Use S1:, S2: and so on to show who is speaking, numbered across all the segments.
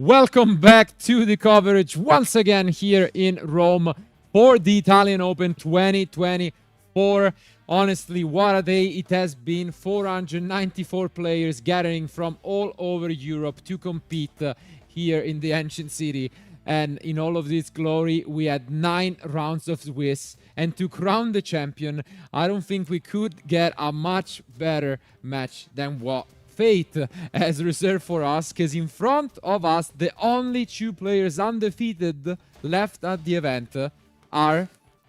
S1: Welcome back to the coverage once again here in Rome for the Italian Open 2024. Honestly, what a day it has been. 494 players gathering from all over Europe to compete here in the ancient city. And in all of this glory, we had 9 rounds of Swiss. And to crown the champion, I don't think we could get a much better match than what fate has reserved for us, because in front of us, the only 2 players undefeated left at the event are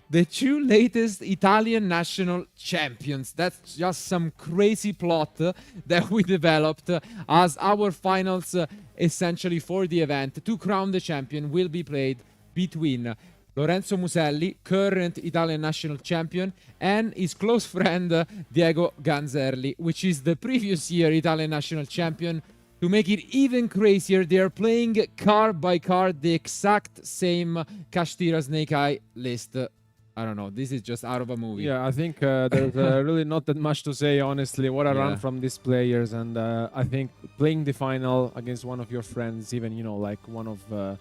S1: the 2 latest Italian national champions. That's just some crazy plot that we developed as our finals essentially for the event. To crown the champion will be played between Lorenzo Muselli, current Italian national champion, and his close friend Diego Ganzerli, which is the previous year Italian national champion. To make it even crazier, they are playing card by card the exact same Kashtira Snake Eye list. I don't know, this is just out of a movie.
S2: Yeah, I think there's really not that much to say, honestly. What a run from these players, and I think playing the final against one of your friends, even, you know, like one of...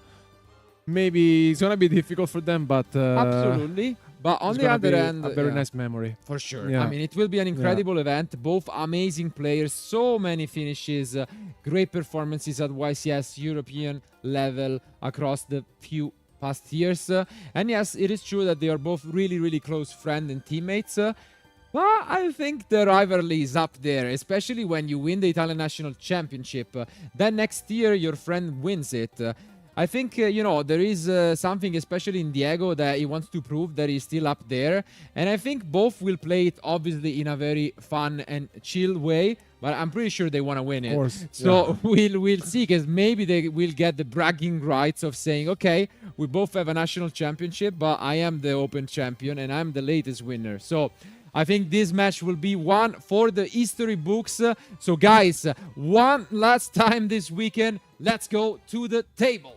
S2: maybe it's gonna be difficult for them, but
S1: absolutely. But on the other hand,
S2: a very nice memory
S1: for sure.
S2: Yeah.
S1: I mean, it will be an incredible event. Both amazing players, so many finishes, great performances at YCS European level across the few past years. And yes, it is true that they are both really close friends and teammates. But I think the rivalry is up there, especially when you win the Italian National Championship. Then next year, your friend wins it. I think, you know, there is something, especially in Diego, that he wants to prove that he's still up there. And I think both will play it, obviously, in a very fun and chill way. But I'm pretty sure they want to win it.
S2: Of course.
S1: So we'll see, because maybe they will get the bragging rights of saying, okay, we both have a national championship, but I am the Open champion and I'm the latest winner. So I think this match will be one for the history books. So guys, one last time this weekend, let's go to the table.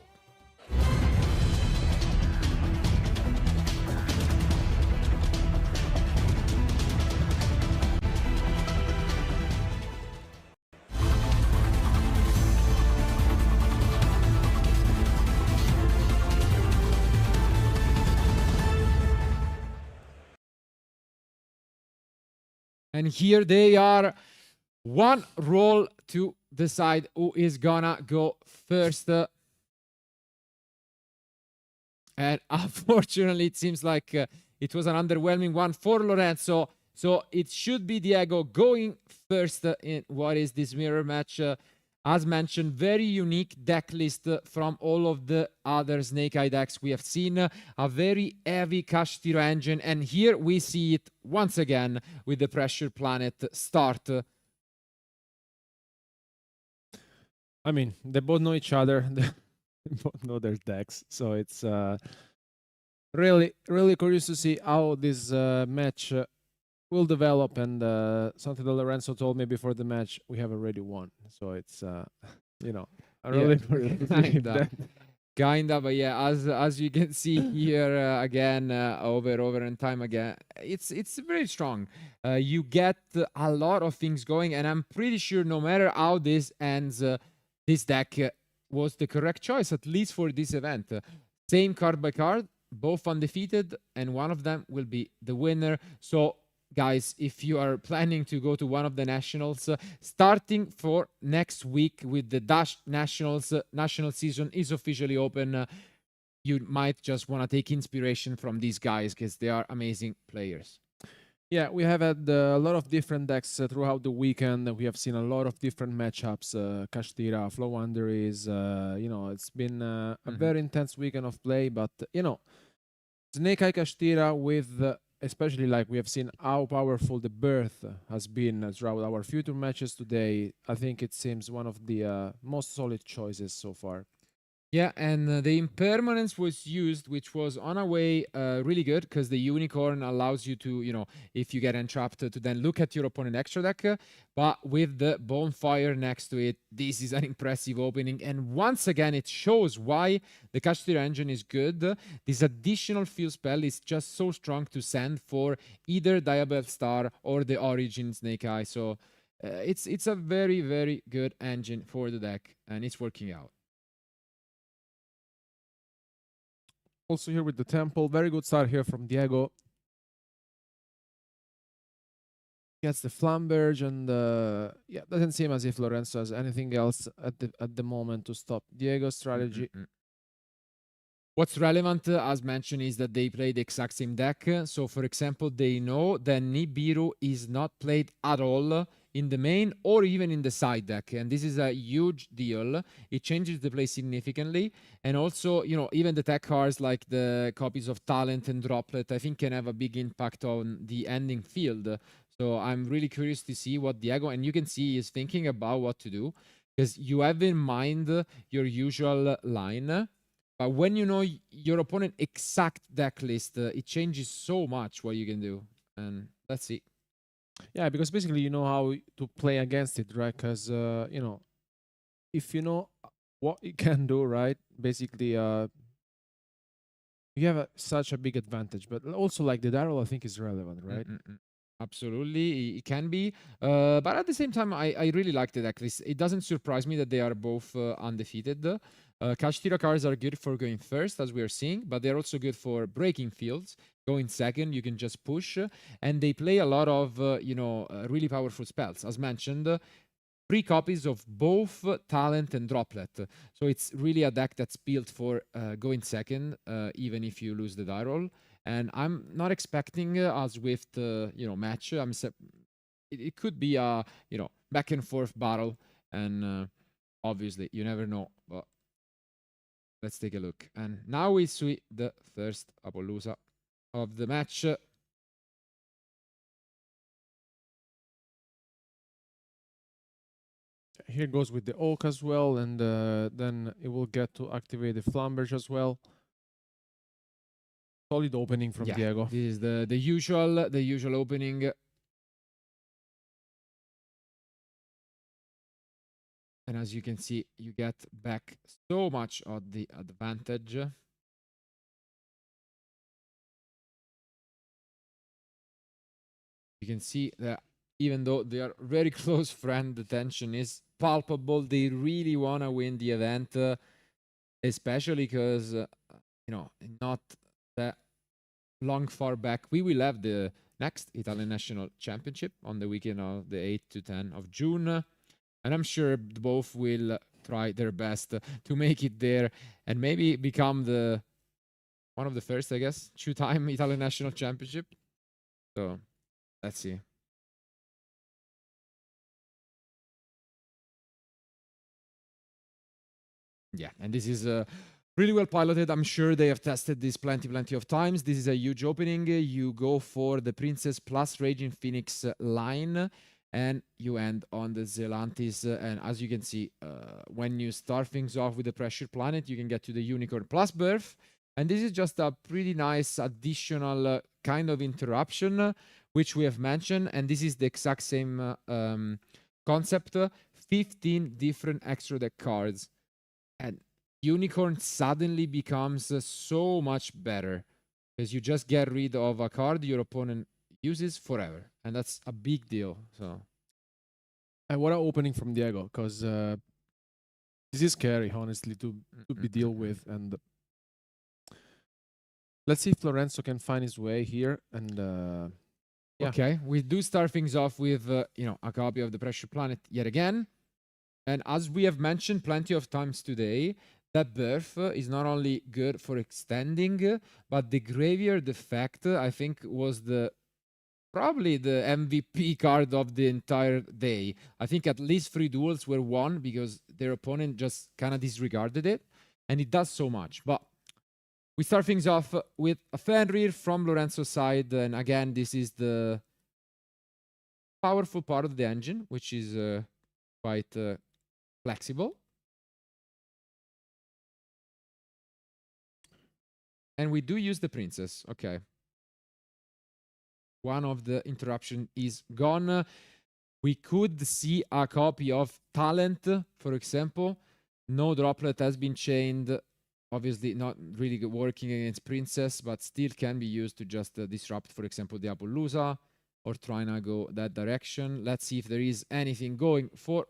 S1: And here they are, one roll to decide who is gonna go first. And unfortunately, it seems like it was an underwhelming one for Lorenzo. So it should be Diego going first in what is this mirror match. As mentioned, very unique deck list from all of the other Snake Eye decks we have seen. A very heavy Kashtira engine. And here we see it once again with the Pressure Planet start.
S2: I mean, they both know each other. They both know their decks. So it's really curious to see how this match will develop. And something that Lorenzo told me before the match, we have already won. So it's, you know, I really
S1: Kinda, but yeah, as you can see here again, over and time again, it's very strong. You get a lot of things going, and I'm pretty sure no matter how this ends, this deck was the correct choice, at least for this event. Same card by card, both undefeated, and one of them will be the winner. So guys, if you are planning to go to one of the nationals, starting for next week with the Dutch nationals, national season is officially open. You might just want to take inspiration from these guys, because they are amazing players.
S2: Yeah, we have had a lot of different decks throughout the weekend. We have seen a lot of different matchups. Kashtira, Flow Wonderies, you know, it's been a very intense weekend of play. But, you know, Snake Eye Kashtira with... especially like we have seen how powerful the birth has been throughout our future matches today. I think it seems one of the most solid choices so far.
S1: Yeah, and the impermanence was used, which was on a way really good, because the unicorn allows you to, you know, if you get entrapped, to then look at your opponent extra deck. But with the bonfire next to it, this is an impressive opening. And once again, it shows why the Kashtira engine is good. This additional field spell is just so strong to send for either Diabell Star or the Origin Snake Eye. So it's a very good engine for the deck, and it's working out.
S2: Also here with the temple. Very good start here from Diego. Gets the Flamberge, and yeah, doesn't seem as if Lorenzo has anything else at the moment to stop Diego's strategy.
S1: What's relevant, as mentioned, is that they play the exact same deck. So, for example, they know that Nibiru is not played at all in the main or even in the side deck. And this is a huge deal. It changes the play significantly. And also, you know, even the tech cards like the copies of Talent and Droplet, I think can have a big impact on the ending field. So I'm really curious to see what Diego, and you can see he's thinking about what to do, because you have in mind your usual line. But when you know your opponent exact deck list, it changes so much what you can do. And let's see.
S2: Yeah, because basically you know how to play against it, right? Because you know, if you know what it can do, right? Basically, you have such a big advantage. But also, like the Daryl, I think is relevant, right?
S1: Absolutely, it can be. But at the same time, I really like the deck list. It doesn't surprise me that they are both undefeated. Kashtira cards are good for going first, as we are seeing, but they're also good for breaking fields. Going second, you can just push, and they play a lot of really powerful spells. As mentioned, 3 copies of both Talent and Droplet. So it's really a deck that's built for going second, even if you lose the die roll. And I'm not expecting a swift, match. It could be a, back and forth battle. And obviously, you never know. But let's take a look. And now we see the first Appaloosa of the match.
S2: Here goes with the Oak as well, and then it will get to activate the Flamberge as well. Solid opening from Diego.
S1: This is the usual opening. And as you can see, you get back so much of the advantage. You can see that even though they are very close friends, the tension is palpable. They really want to win the event, especially because, not that long far back, we will have the next Italian National Championship on the weekend of the 8th to 10th of June. And I'm sure both will try their best to make it there and maybe become one of the first, I guess, 2-time Italian National Championship. So let's see. Yeah, and this is really well piloted. I'm sure they have tested this plenty of times. This is a huge opening. You go for the Princess plus Raging Phoenix line, and you end on the Zelantis. And as you can see, when you start things off with the Pressure Planet, you can get to the Unicorn plus Birth. And this is just a pretty nice additional kind of interruption, which we have mentioned. And this is the exact same concept. 15 different extra deck cards. And Unicorn suddenly becomes so much better because you just get rid of a card your opponent uses forever. And that's a big deal. So,
S2: and what an opening from Diego, because this is scary, honestly, to be deal with. And let's see if Lorenzo can find his way here. And yeah.
S1: Okay, we do start things off with a copy of the Pressure Planet yet again. And as we have mentioned plenty of times today, that Birth is not only good for extending, but the Graveyard Effect, I think, was probably the MVP card of the entire day. I think at least 3 duels were won because their opponent just kind of disregarded it, and it does so much. But we start things off with a Fenrir from Lorenzo's side, and again, this is the powerful part of the engine, which is quite flexible. And we do use the Princess. Okay. One of the interruption is gone. We could see a copy of Talent, for example. No Droplet has been chained. Obviously not really working against Princess, but still can be used to just disrupt, for example, the Appaloosa or trying to go that direction. Let's see if there is anything going for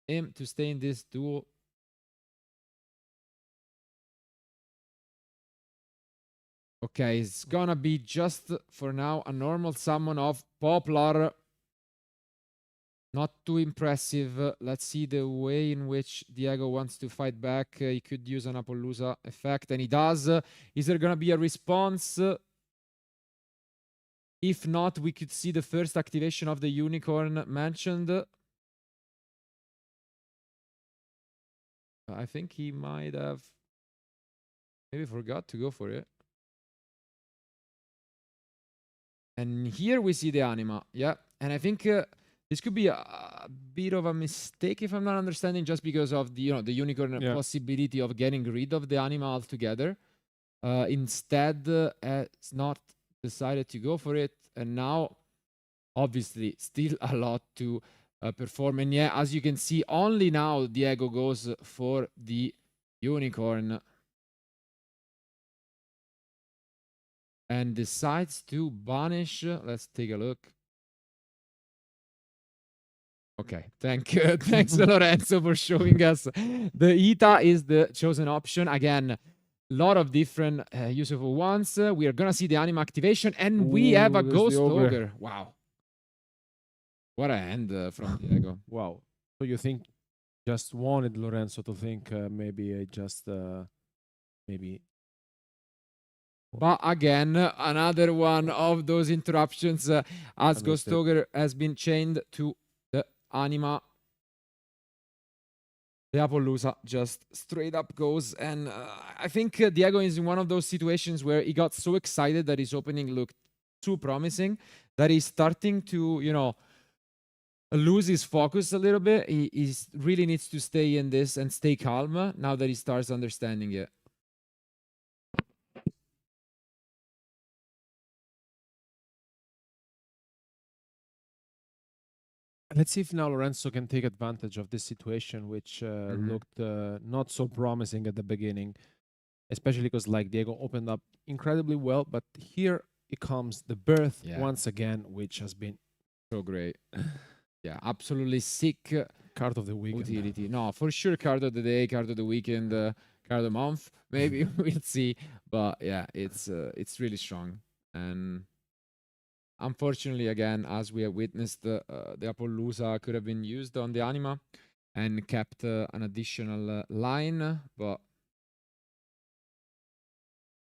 S1: him to stay in this duel. Okay, it's gonna be just for now a normal summon of Poplar. Not too impressive. Let's see the way in which Diego wants to fight back. He could use an Appaloosa effect, and he does. Is there gonna be a response? If not, we could see the first activation of the unicorn mentioned. I think he might have maybe forgot to go for it. And here we see the anima. Yeah, and I think this could be a bit of a mistake if I'm not understanding, just because of the the unicorn possibility of getting rid of the anima altogether. Instead, it's not decided to go for it, and now obviously still a lot to perform. And yeah, as you can see, only now Diego goes for the unicorn and decides to banish. Let's take a look. Okay, thanks Lorenzo for showing us. The Ita is the chosen option. Again, a lot of different useful ones. We are gonna see the anima activation, and we have a Ghost Ogre. Wow. What a hand from Diego.
S2: Wow. So you think just wanted Lorenzo to think maybe maybe.
S1: But again, another one of those interruptions as Ghost Ogre has been chained to the anima. The Appaloosa just straight up goes, and I think Diego is in one of those situations where he got so excited that his opening looked too promising that he's starting to, lose his focus a little bit. He really needs to stay in this and stay calm now that he starts understanding it.
S2: Let's see if now Lorenzo can take advantage of this situation, which looked not so promising at the beginning, especially because like Diego opened up incredibly well, but here it comes the birth once again, which has been
S1: so great. Yeah, absolutely sick.
S2: Card of the week.
S1: Utility. No, for sure card of the day, card of the weekend, card of the month. Maybe we'll see. But yeah, it's really strong. And unfortunately, again, as we have witnessed, the Appaloosa could have been used on the anima and kept an additional line, but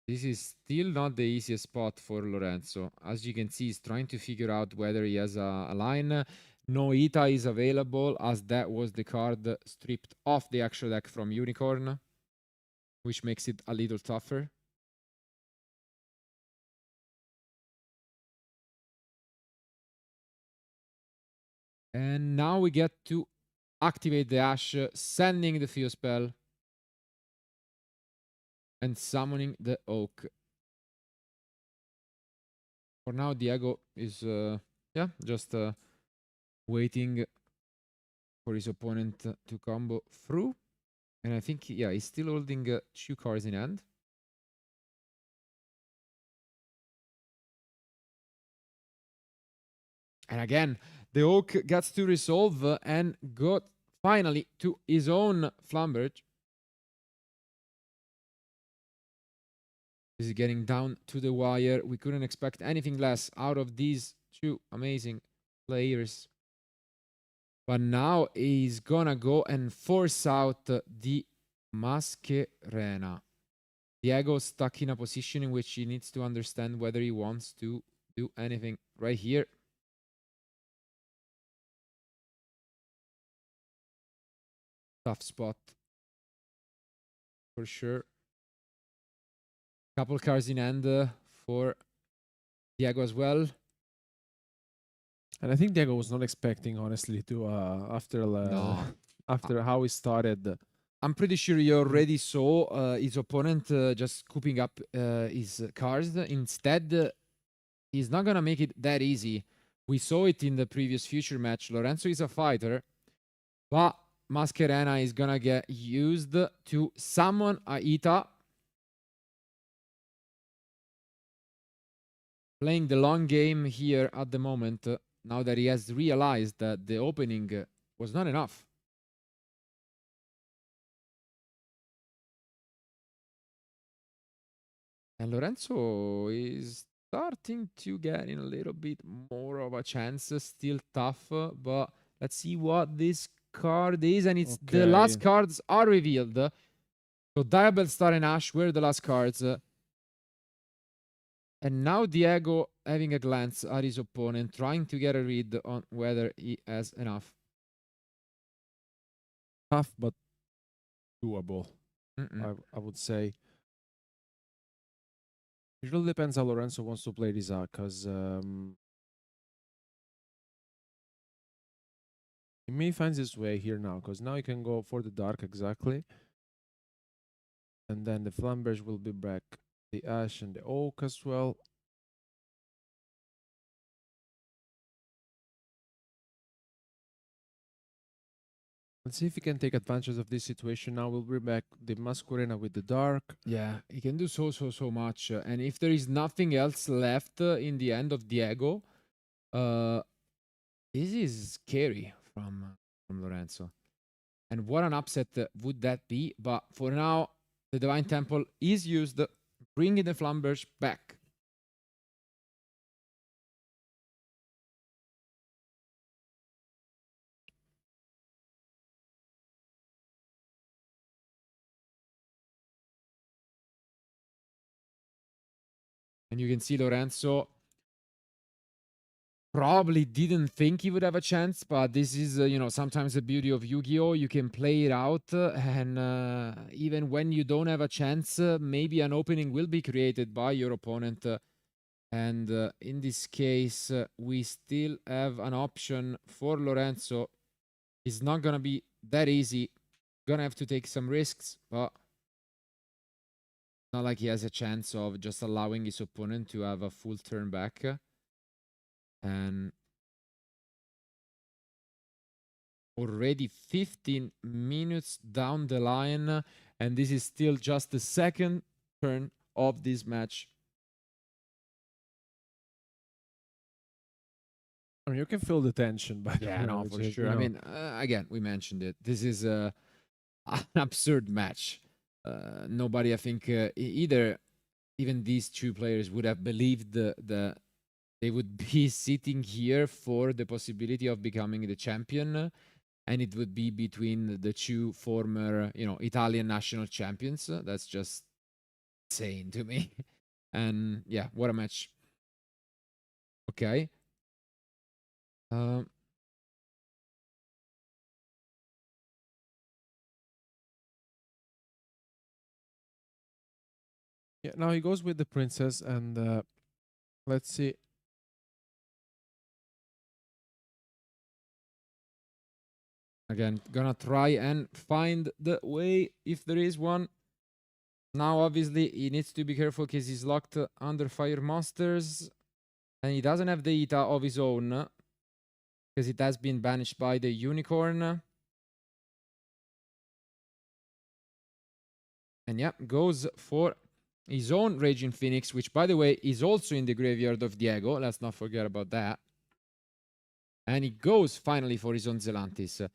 S1: this is still not the easiest spot for Lorenzo. As you can see, he's trying to figure out whether he has a line. No Ita is available, as that was the card stripped off the extra deck from Unicorn, which makes it a little tougher. And now we get to activate the Ash, sending the Fuse Spell, and summoning the Oak. For now, Diego is, just waiting for his opponent to combo through. And I think, he's still holding 2 cards in hand. And again, the Oak gets to resolve and got finally to his own Flamberge. This is getting down to the wire. We couldn't expect anything less out of these 2 amazing players. But now he's gonna go and force out the Mascherena. Diego stuck in a position in which he needs to understand whether he wants to do anything right here. Tough spot for sure. Couple cards in hand for Diego as well.
S2: And I think Diego was not expecting, honestly, to after how he started.
S1: I'm pretty sure you already saw his opponent just scooping up his cards. Instead, he's not gonna make it that easy. We saw it in the previous future match. Lorenzo is a fighter, but Mascherena is gonna get used to summon a Ita. Playing the long game here at the moment, now that he has realized that the opening was not enough. And Lorenzo is starting to get in a little bit more of a chance. Still tough, but let's see what this card is. And it's the
S2: Okay.
S1: last cards are revealed. So Diabel, Star, and Ash were the last cards. And now Diego having a glance at his opponent, trying to get a read on whether he has enough.
S2: Tough, but doable,
S1: Mm-mm.
S2: I would say. It really depends how Lorenzo wants to play this out, because he may find his way here now, because now he can go for the dark exactly. And then the Flambers will be back. The Ash and the Oak as well. Let's see if he can take advantage of this situation now. We'll bring back the Masquerena with the dark.
S1: Yeah, he can do so much. And if there is nothing else left in the end of Diego, this is scary from Lorenzo. And what an upset would that be? But for now, the Divine Temple is used, bringing the Flambers back. And you can see Lorenzo probably didn't think he would have a chance, but this is, sometimes the beauty of Yu-Gi-Oh! You can play it out, and even when you don't have a chance, maybe an opening will be created by your opponent. And in this case, we still have an option for Lorenzo. It's not going to be that easy. Gonna have to take some risks, but not like he has a chance of just allowing his opponent to have a full turn back. And already 15 minutes down the line, and this is still just the second turn of this match.
S2: I mean, you can feel the tension, by
S1: Yeah, no, for
S2: just,
S1: sure. I mean, again, we mentioned it. This is an absurd match. Nobody, I think, either even these two players would have believed they would be sitting here for the possibility of becoming the champion, and it would be between the two former, Italian national champions. That's just insane to me. And yeah, what a match. Okay. Um,
S2: yeah, now he goes with the princess, and let's see.
S1: Again, gonna try and find the way if there is one. Now, obviously, he needs to be careful because he's locked under Fire Monsters. And he doesn't have the Ita of his own because it has been banished by the Unicorn. And yeah, goes for his own Raging Phoenix, which, by the way, is also in the graveyard of Diego. Let's not forget about that. And he goes finally for his own Zelantis.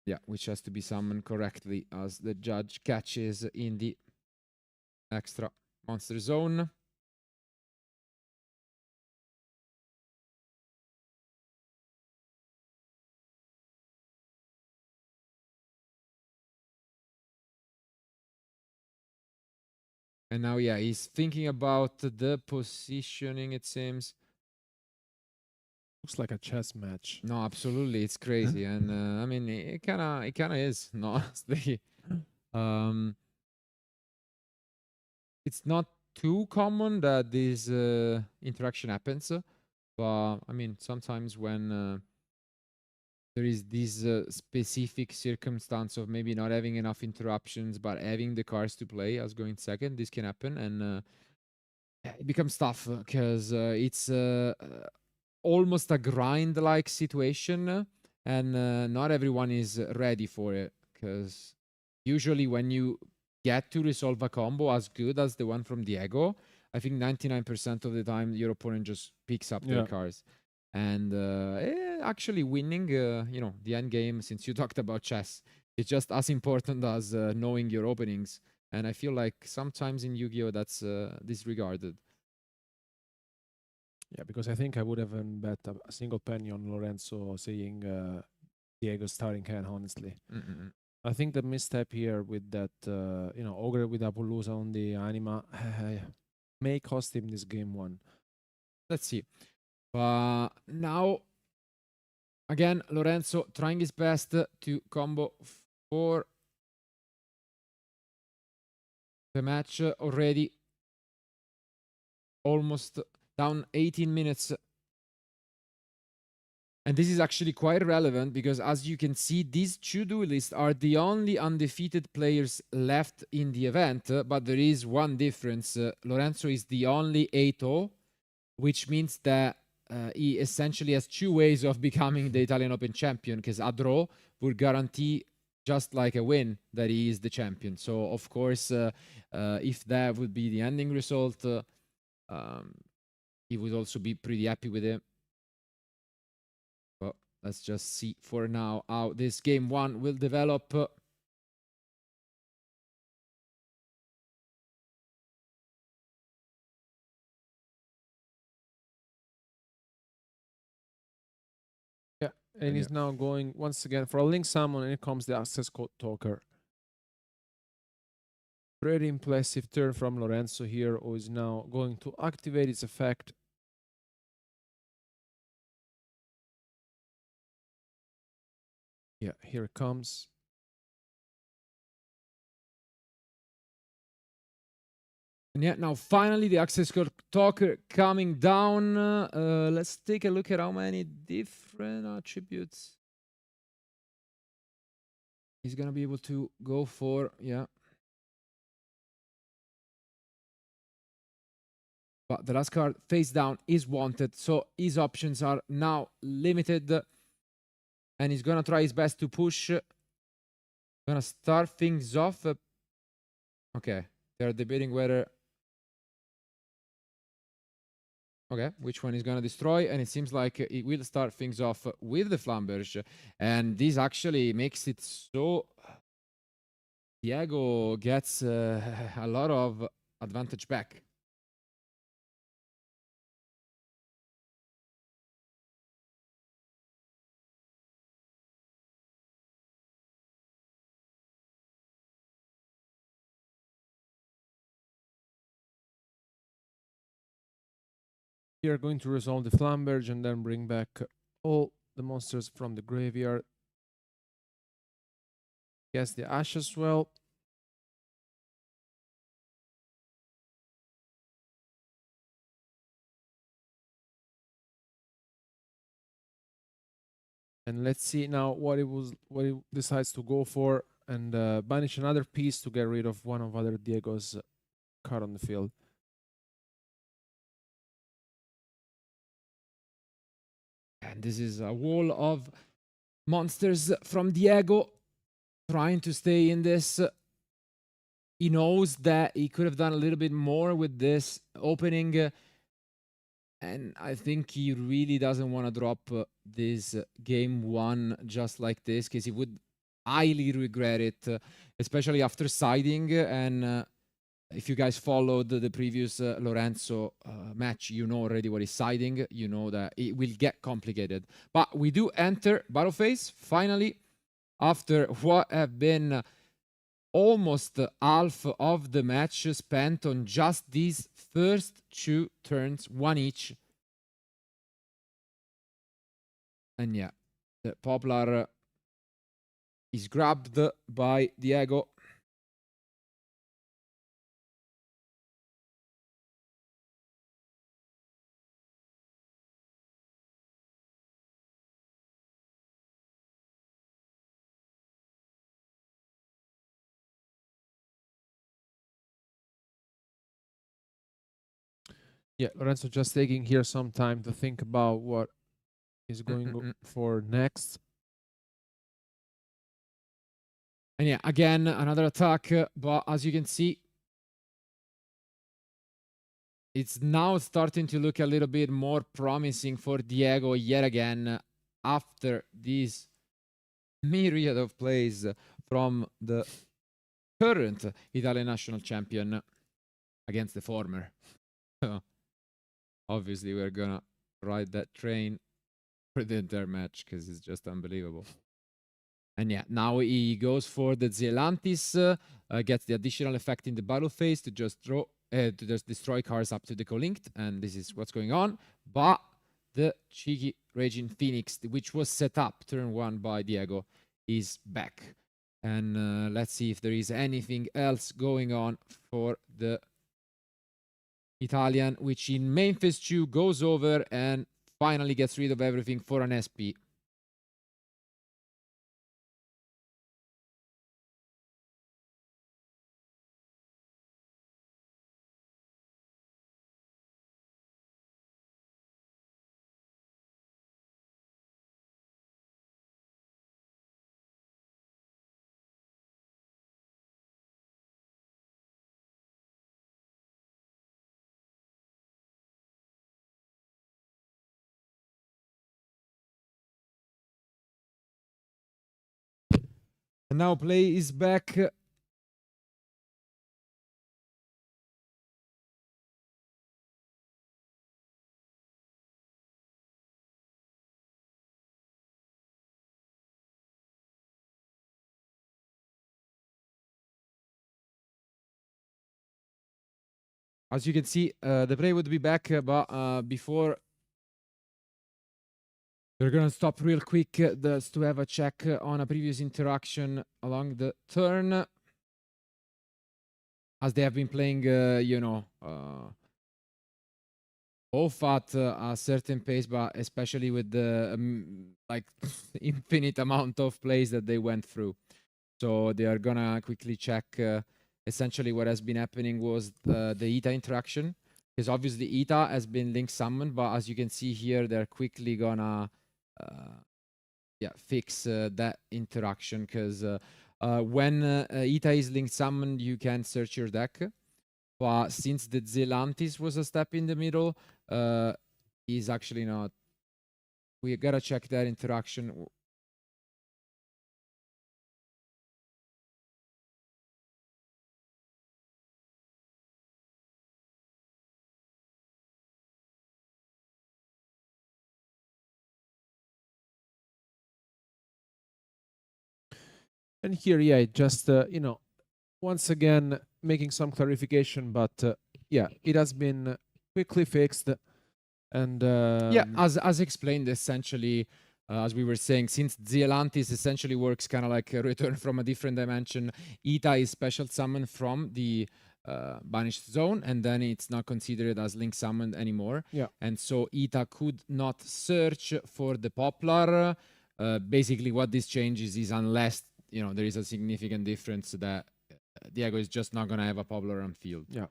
S1: Yeah, which has to be summoned correctly as the judge catches in the extra monster zone. And now, yeah, he's thinking about the positioning, it seems.
S2: Looks like a chess match.
S1: No, absolutely, it's crazy. And I mean, it kind of is, no, honestly. Um, it's not too common that this interaction happens, but I mean, sometimes when there is this specific circumstance of maybe not having enough interruptions, but having the cards to play as going second, this can happen, and it becomes tough because it's almost a grind-like situation, and not everyone is ready for it. Because usually, when you get to resolve a combo as good as the one from Diego, I think 99% of the time your opponent just picks up their cards. And actually winning, the end game, since you talked about chess, it's just as important as knowing your openings. And I feel like sometimes in Yu-Gi-Oh that's disregarded.
S2: Yeah, because I think I would have bet a single penny on Lorenzo seeing Diego starting hand, honestly. I think the misstep here with that, Ogre with Apollousa on the Anima may cost him this game one.
S1: Let's see. Now, again, Lorenzo trying his best to combo for the match already. Almost down 18 minutes. And this is actually quite relevant because, as you can see, these two duelists are the only undefeated players left in the event. But there is one difference. Lorenzo is the only 8-0, which means that he essentially has two ways of becoming the Italian Open champion, because a draw would guarantee, just like a win, that he is the champion. So, of course, if that would be the ending result, he would also be pretty happy with it. But let's just see for now how this game one will develop.
S2: Yeah, and he's now going once again for a link summon, and here comes the access code talker. Pretty impressive turn from Lorenzo here, who is now going to activate its effect. Yeah, here it comes.
S1: And yeah, now finally the access code talker coming down. Let's take a look at how many different attributes he's gonna be able to go for. Yeah. But the last card face down is wanted, so his options are now limited. And he's gonna try his best to push. Gonna start things off. Okay, they're debating whether. Okay, which one is gonna destroy? And it seems like it will start things off with the Flamberge. And this actually makes it so Diego gets a lot of advantage back.
S2: We are going to resolve the Flamberge and then bring back all the monsters from the graveyard. Guess the Ash as well. And let's see now what it decides to go for, and banish another piece to get rid of one of other Diego's card on the field.
S1: And this is a wall of monsters from Diego trying to stay in this. He knows that he could have done a little bit more with this opening. And I think he really doesn't want to drop this game one just like this, because he would highly regret it, especially after siding. And if you guys followed the previous Lorenzo match, you know already what is siding. You know that it will get complicated. But we do enter battle phase, finally, after what have been almost half of the match spent on just these first two turns, one each. And yeah, the Poplar is grabbed by Diego.
S2: Yeah, Lorenzo just taking here some time to think about what is going for next.
S1: And yeah, again, another attack. But as you can see, it's now starting to look a little bit more promising for Diego yet again after this myriad of plays from the current Italian national champion against the former. Obviously, we're gonna ride that train for the entire match because it's just unbelievable. And yeah, now he goes for the Zelantis, gets the additional effect in the battle phase to just destroy cards up to the co-linked, and this is what's going on. But the cheeky Raging Phoenix, which was set up turn 1 by Diego, is back. And let's see if there is anything else going on for the Italian, which in main phase 2 goes over and finally gets rid of everything for an SP. And now play is back. As you can see, the play would be back, but before we're gonna stop real quick just to have a check on a previous interaction along the turn, as they have been playing, both at a certain pace, but especially with the like infinite amount of plays that they went through. So they are gonna quickly check. Essentially, what has been happening was the Ita interaction, because obviously Ita has been link summoned, but as you can see here, they're quickly gonna fix that interaction, because when Ita is link summoned, you can search your deck. But since the Zelantis was a step in the middle, he's actually not. We gotta check that interaction.
S2: And here, yeah, just once again making some clarification, but yeah, it has been quickly fixed. And
S1: as explained, essentially, as we were saying, since Zelantis essentially works kind of like a return from a different dimension, Ita is special summon from the banished zone, and then it's not considered as link summoned anymore.
S2: Yeah.
S1: And so Ita could not search for the Poplar. Basically, what this changes is, unless there is a significant difference, that Diego is just not gonna have a Poplar on field.
S2: Yeah.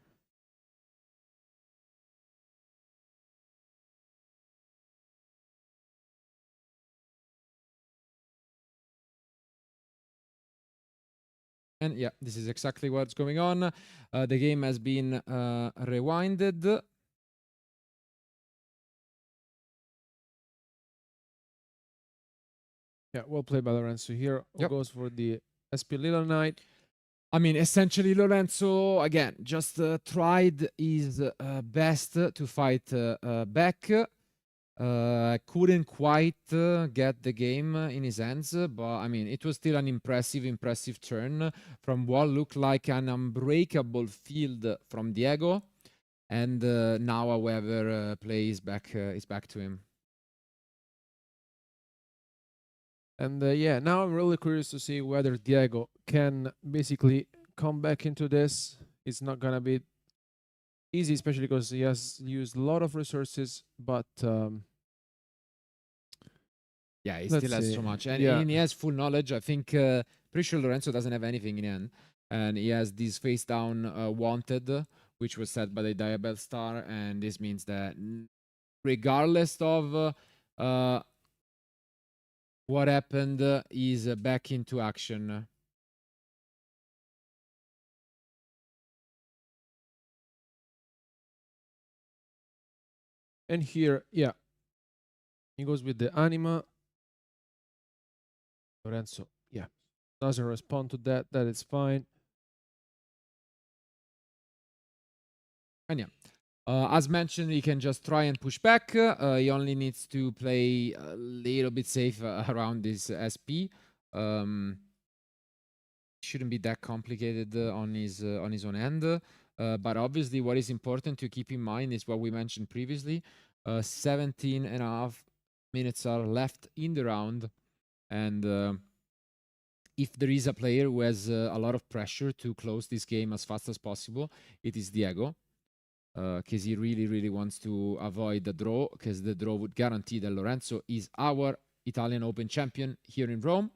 S1: And yeah, this is exactly what's going on. The game has been rewinded.
S2: Yeah, well played by Lorenzo here. Who
S1: Yep.
S2: goes for the SP Little Knight.
S1: I mean, essentially, Lorenzo, again, just tried his best to fight back. Couldn't quite get the game in his hands, but I mean, it was still an impressive turn from what looked like an unbreakable field from Diego. And now, however, play is back to him.
S2: And yeah, now I'm really curious to see whether Diego can basically come back into this. It's not gonna be easy, especially because he has used a lot of resources, but
S1: yeah, he still has so much, and he has full knowledge. I think pretty sure Lorenzo doesn't have anything in hand, and he has this face down wanted, which was set by the Diabell Star, and this means that regardless of what happened, he's back into action.
S2: And here, yeah, he goes with the Anima. Lorenzo, yeah, doesn't respond to that. That is fine.
S1: And yeah, as mentioned, he can just try and push back. He only needs to play a little bit safe around this SP. Shouldn't be that complicated on his own end. But obviously, what is important to keep in mind is what we mentioned previously. 17 and a half minutes are left in the round, and if there is a player who has a lot of pressure to close this game as fast as possible, it is Diego, because he really, really wants to avoid the draw, because the draw would guarantee that Lorenzo is our Italian Open champion here in Rome.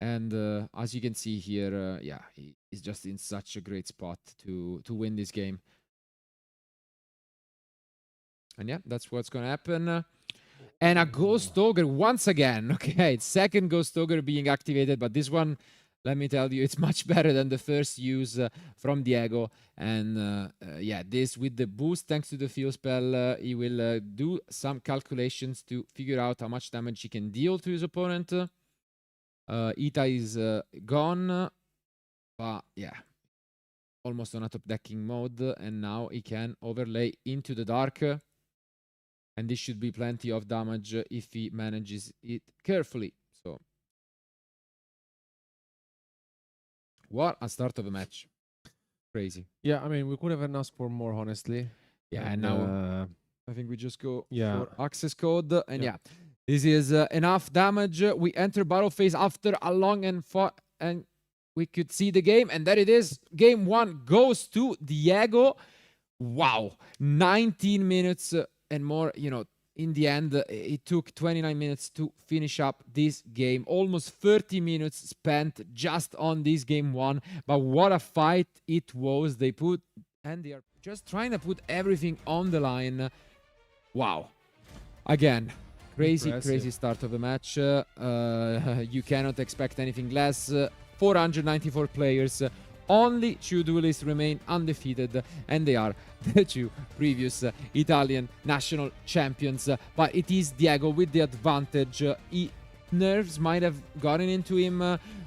S1: And as you can see here, yeah, he's just in such a great spot to win this game. And yeah, that's what's going to happen. And a Ghost Ogre once again. Okay, second Ghost Ogre being activated, but this one, let me tell you, it's much better than the first use from Diego. And yeah, this with the boost, thanks to the field spell, he will do some calculations to figure out how much damage he can deal to his opponent. Ita is gone, but yeah, almost on a top decking mode, and now he can overlay into the dark, and this should be plenty of damage if he manages it carefully. So, what a start of a match. Crazy.
S2: Yeah, I mean, we could have asked for more, honestly.
S1: Yeah, and now I think we just go for access code, and yeah. This is enough damage. We enter battle phase after a long and we could see the game, and there it is. Game 1 goes to Diego. Wow, 19 minutes and more. You know, in the end, it took 29 minutes to finish up this game. Almost 30 minutes spent just on this game 1. But what a fight it was. They are just trying to put everything on the line. Wow. Again. Crazy start of the match. You cannot expect anything less. 494 players. Only 2 duelists remain undefeated, and they are the 2 previous Italian national champions. But it is Diego with the advantage. Nerves might have gotten into him.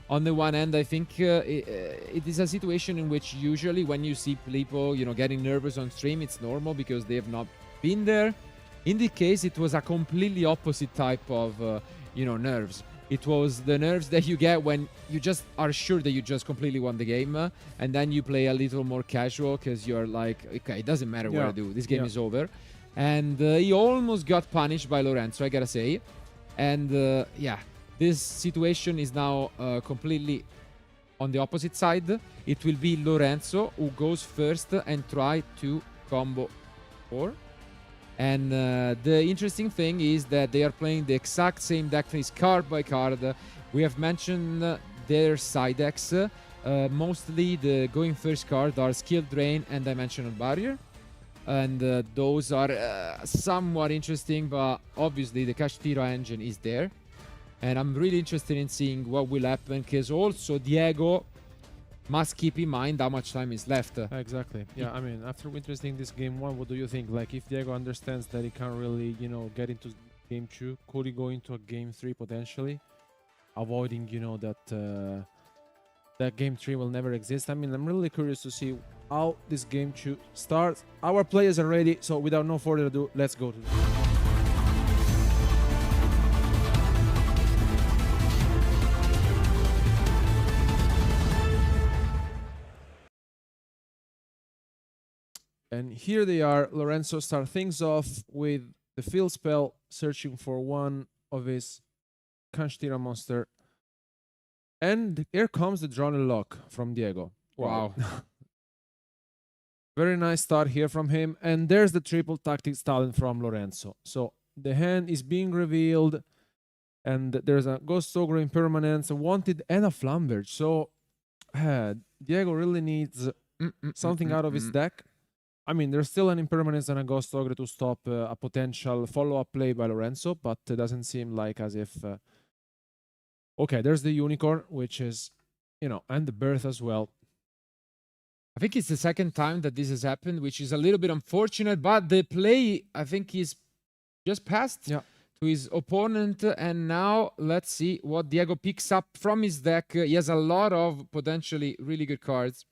S1: On the one end, I think it is a situation in which usually when you see people, you know, getting nervous on stream, it's normal because they have not been there. In this case, it was a completely opposite type of, nerves. It was the nerves that you get when you just are sure that you just completely won the game, and then you play a little more casual because you're like, okay, it doesn't matter what I do. This game is over. And he almost got punished by Lorenzo, I gotta say. And yeah, this situation is now completely on the opposite side. It will be Lorenzo who goes first and try to combo 4. And the interesting thing is that they are playing the exact same deck list card by card. We have mentioned their side decks. Mostly the going first card are Skill Drain and Dimensional Barrier. And those are somewhat interesting, but obviously the Kashtira engine is there. And I'm really interested in seeing what will happen, because also Diego must keep in mind how much time is left.
S2: Exactly. Yeah, I mean, after witnessing this game 1, what do you think? Like, if Diego understands that he can't really, get into game 2, could he go into a game 3 potentially? Avoiding, that game 3 will never exist. I mean, I'm really curious to see how this game 2 starts. Our players are ready, so without no further ado, let's go to And here they are. Lorenzo starts things off with the field spell, searching for one of his Kashtira monster. And here comes the drawn and lock from Diego.
S1: Wow.
S2: Very nice start here from him. And there's the triple tactics talent from Lorenzo. So the hand is being revealed. And there's a Ghost Ogre Impermanence, a Wanted, and a Flamberge. So Diego really needs something out of his deck. I mean, there's still an Impermanence and a Ghost Ogre to stop a potential follow-up play by Lorenzo, but it doesn't seem like as if... Okay, there's the Unicorn, which is, and the Birth as well.
S1: I think it's the second time that this has happened, which is a little bit unfortunate, but the play, I think, is just passed to his opponent, and now let's see what Diego picks up from his deck. He has a lot of potentially really good cards.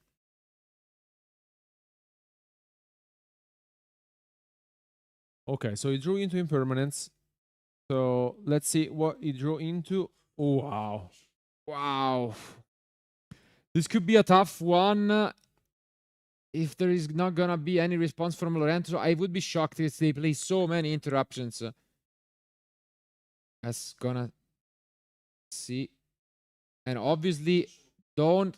S2: Okay, so he drew into impermanence. So let's see what he drew into. Oh, wow.
S1: Wow. This could be a tough one. If there is not gonna be any response from Lorenzo, I would be shocked if they play so many interruptions. That's gonna see. And obviously, don't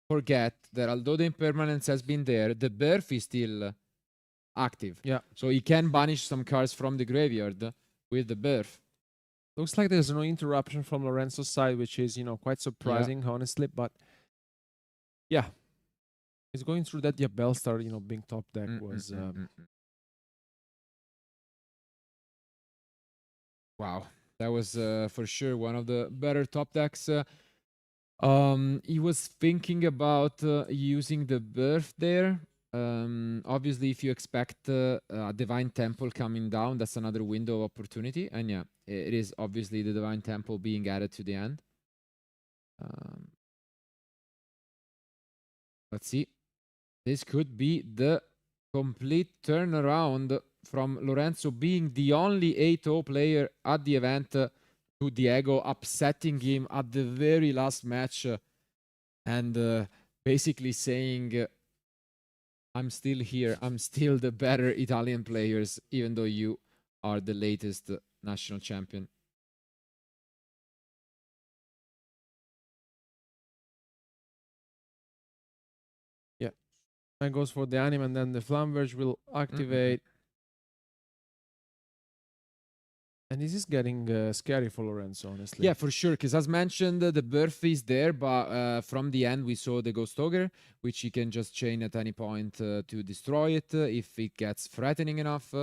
S1: forget that although the impermanence has been there, the birth is still active.
S2: Yeah.
S1: So he can banish some cards from the graveyard with the birth.
S2: Looks like there's no interruption from Lorenzo's side, which is, quite surprising, honestly. But yeah, he's going through that. Yeah, Bellstar, being top deck was.
S1: Wow, that was for sure one of the better top decks. He was thinking about using the birth there. Obviously, if you expect a Divine Temple coming down, that's another window of opportunity. And yeah, it is obviously the Divine Temple being added to the end. Let's see. This could be the complete turnaround from Lorenzo being the only 8-0 player at the event to Diego upsetting him at the very last match and basically saying, I'm still here. I'm still the better Italian players, even though you are the latest national champion.
S2: Yeah. That goes for the anime, and then the Flamverge will activate. And this is getting scary for Lorenzo, honestly.
S1: Yeah, for sure. Because as mentioned, the birth is there, but from the end, we saw the Ghost Ogre, which he can just chain at any point to destroy it if it gets threatening enough.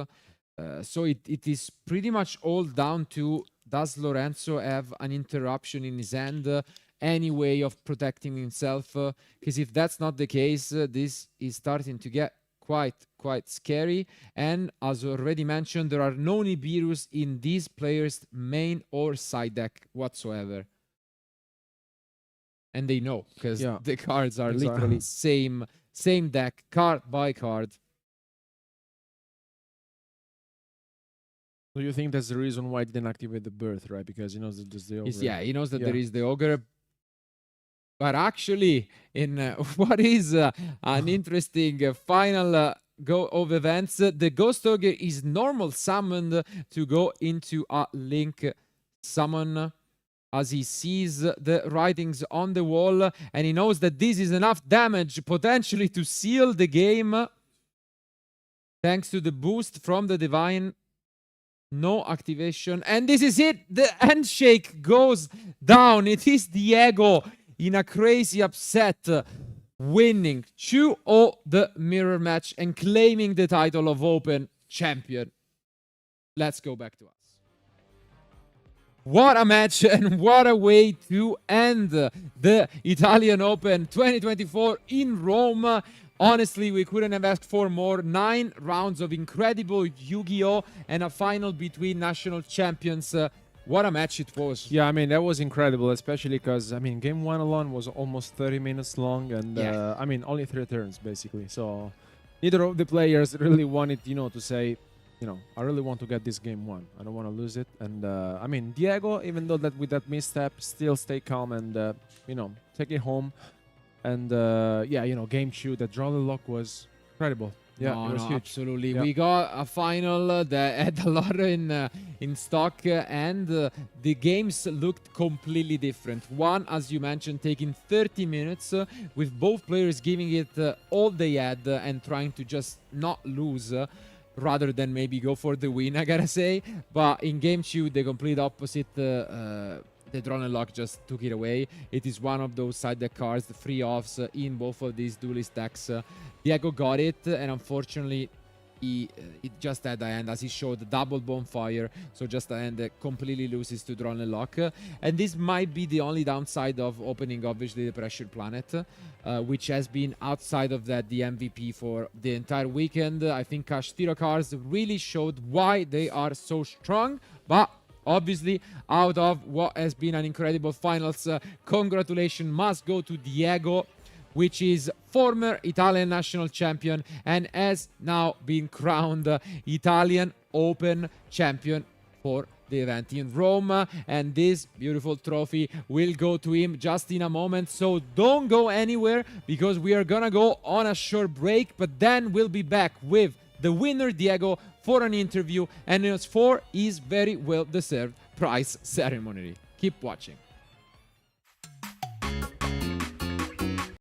S1: So it is pretty much all down to, does Lorenzo have an interruption in his hand? Any way of protecting himself? Because if that's not the case, this is starting to get quite scary. And as already mentioned, there are no Nibiru's in these players' main or side deck whatsoever. And they know, because the cards are literally same deck, card by card.
S2: So you think that's the reason why he didn't activate the birth, right? Because he knows that there's the ogre.
S1: Yeah, he knows that there is the ogre. But actually, in what is an interesting final go of events, the Ghost Ogre is normal summoned to go into a Link summon as he sees the writings on the wall, and he knows that this is enough damage potentially to seal the game. Thanks to the boost from the Divine. No activation. And this is it. The handshake goes down. It is Diego in a crazy upset, winning 2-0 the mirror match and claiming the title of Open champion. Let's go back to us. What a match and what a way to end the Italian Open 2024 in Rome. Honestly, we couldn't have asked for more. 9 rounds of incredible Yu-Gi-Oh! And a final between national champions. What a match it was.
S2: Yeah, I mean, that was incredible, especially because, I mean, game 1 alone was almost 30 minutes long, and, I mean, only 3 turns, basically. So, neither of the players really wanted, to say, I really want to get this game 1. I don't want to lose it. And, I mean, Diego, even though that with that misstep, still stay calm and, take it home. And, game 2, that draw the lock was incredible. Yeah, it was huge.
S1: Absolutely. Yeah. We got a final that had a lot in stock, and the games looked completely different. One, as you mentioned, taking 30 minutes with both players giving it all they had and trying to just not lose rather than maybe go for the win, I gotta say. But in game 2, the complete opposite. The Drawn and Lock just took it away. It is one of those side deck cards, the free offs in both of these duelist decks. Diego got it, and unfortunately, it just at the end, as he showed, the double bonfire. So just at the end, completely loses to Drawn and Lock. And this might be the only downside of opening, obviously, the Pressure Planet, which has been outside of that the MVP for the entire weekend. I think Kashtira cards really showed why they are so strong, but obviously, out of what has been an incredible finals, congratulations must go to Diego which is former Italian national champion and has now been crowned Italian Open champion for the event in Rome, and this beautiful trophy will go to him just in a moment. So don't go anywhere, because we are gonna go on a short break, but then we'll be back with the winner Diego for an interview and for his very well deserved prize ceremony. Keep watching.